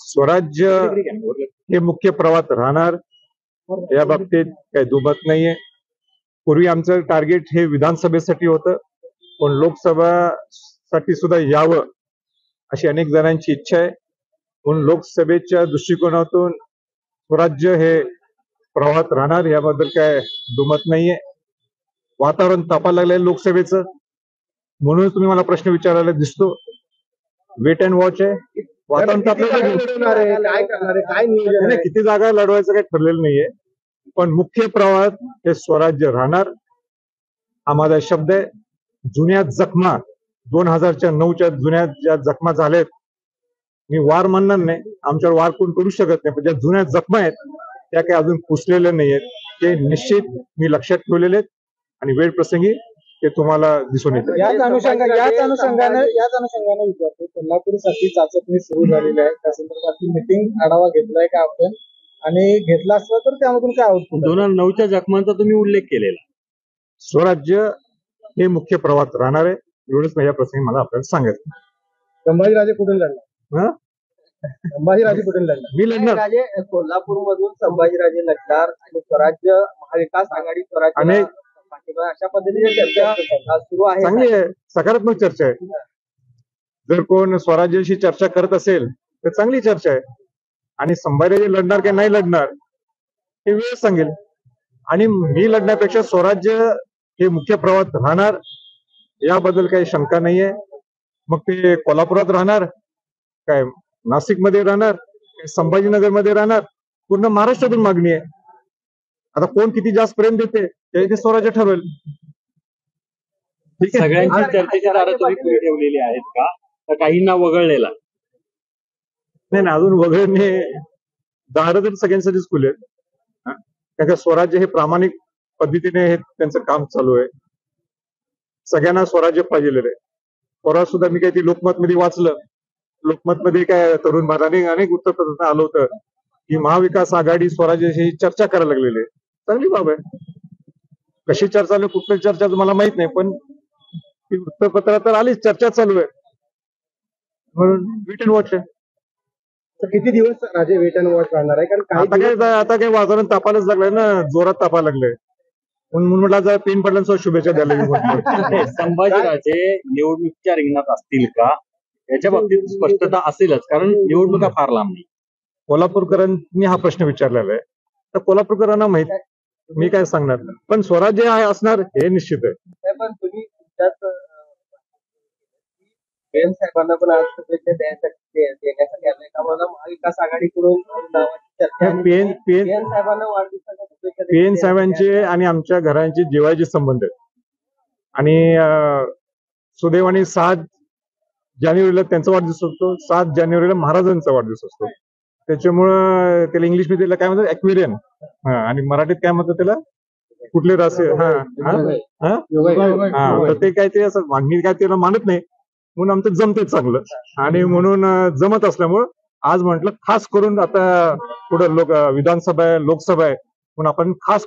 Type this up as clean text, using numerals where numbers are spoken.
स्वराज्य हे मुख्य प्रवाहात राहणार या बाबतीत काही दुमत नाहीये. पूर्वी आमचं टार्गेट हे विधानसभेसाठी होतं, पण लोकसभासाठी सुद्धा यावं अशी अनेक जणांची इच्छा आहे. म्हणून लोकसभेच्या दृष्टिकोनातून स्वराज्य हे प्रवाहात राहणार याबद्दल काय दुमत नाहीये. वातावरण तापायला लागलंय लोकसभेचं, म्हणून तुम्ही मला प्रश्न विचारायला दिसतो. वेट अँड वॉच आहे. वातावरण तापलं, किती जागा लढवायचं काही ठरलेलं नाहीये, पण मुख्य प्रवाहात हे स्वराज्य राहणार हा माझा शब्द आहे. जुन्या जखमा 2009च्या जुन्या ज्या जखमा झाल्यात, मी वार म्हणणार नाही, आमच्यावर वार कोण करू शकत नाही, पण ज्या जुन्या जखमा आहेत त्या काही अजून पुसलेल्या नाहीयेत. ते निश्चित मी लक्षात ठेवलेले आहेत आणि वेळ प्रसंगी ते तुम्हाला दिसून येतं. याच अनुषंगाने विचारतो, कोल्हापूरसाठी चाचपणी सुरू झालेली आहे, त्या संदर्भातली मीटिंग आढावा घेतलाय का आपण, आणि घेतला असला तर त्यामधून काय आउटपुट? 2009च्या जखमांचा तुम्ही उल्लेख केलेला. स्वराज्य हे मुख्य प्रवाहात राहणार आहे, एवढंच या प्रसंगी मला आपल्याला सांगायचं. संभाजीराजे कुठून लढणार? संभाजीराजे कुठून लढणार? मी लढणार. कोल्हापूर मधून संभाजीराजे लढणार आणि स्वराज्य महाविकास आघाडी स्वराज्य अनेक अशा पद्धतीने चर्चा सुरू आहे. चांगली आहे, सकारात्मक चर्चा आहे. जर कोण स्वराज्याशी चर्चा करत असेल तर चांगली चर्चा आहे. आणि संभाजीराजे लढणार की नाही लढणार हे वेळ सांगेल. आणि मी लढण्यापेक्षा स्वराज्य हे मुख्य प्रवाहात राहणार याबद्दल काही शंका नाहीये. मग ते कोल्हापुरात राहणार, काय नाशिकमध्ये राहणार, काय संभाजीनगरमध्ये राहणार, पूर्ण महाराष्ट्रातून मागणी आहे. आता कोण किती जास्त प्रेम देते ते स्वराज्य ठरवेल. ठीक आहे. सगळ्यांची चर्चेची दारं तुम्ही खुली ठेवलेली आहेत का, तर काहींना वगळलेला? नाही, अजून वगळणे दारं तर सगळ्यांसाठीच खुले आहेत. कारण स्वराज्य हे प्रामाणिक पद्धतीने हे त्यांचं काम चालू आहे. सगळ्यांना स्वराज्य पाहिजे आहे. परवा सुद्धा मी काही ते लोकमत मध्ये वाचलं. लोकमत मध्ये काय तरुण भारताने अनेक उत्तर आलं होतं की महाविकास आघाडी स्वराज्याशी चर्चा करायला लागलेली आहे. चांगली बाब आहे. कशी चर्चा चालू, कुठली चर्चा मला माहित नाही, पण ती वृत्तपत्रात तर आलीच, चर्चा चालू आहे. म्हणून वेट अँड वॉच आहे. किती दिवस राजे वेट अँड वॉच राहणार आहे? कारण आता काय वातावरण तापायलाच लागलंय ना, जोरात तापायला लागलंय. म्हणून म्हटलं जर पेन पडल्यानंतर शुभेच्छा द्यायला. संभाजीराजे निवडणुकीच्या रिंगणात असतील का याच्या बाबतीत स्पष्टता असेलच, कारण निवडणुका फार लांब नाही. कोल्हापूरकरांनी हा प्रश्न विचारलेला आहे, तर कोल्हापूरकरांना माहित आहे, मी काय सांगणार. पण स्वराज्य आहे असणार हे निश्चित आहे. पण तुम्ही PM साहेबांना पण आज शुभेच्छा देण्यासाठी आले का? मला महाविकास आघाडीकडून PM साहेबांना वाढदिवसाच्या शुभेच्छा. PM साहेबांचे आणि आमच्या घरांचे जिव्हाळ्याचे संबंध आहेत. आणि सुदैवाने 7 जानेवारीला त्यांचा वाढदिवस असतो, 7 जानेवारीला महाराजांचा वाढदिवस असतो. त्याच्यामुळं त्याला इंग्लिश मध्ये काय म्हणतात, ॲक्वेरियन, आणि मराठीत काय म्हणतात त्याला, कुठले रासे, तर ते काय ते असं मागणी काय त्याला मानत नाही. म्हणून आमचं जमते चांगलं, आणि म्हणून जमत असल्यामुळं आज म्हटलं खास करून आता पुढे विधानसभा आहे, लोकसभा आहे, म्हणून आपण खास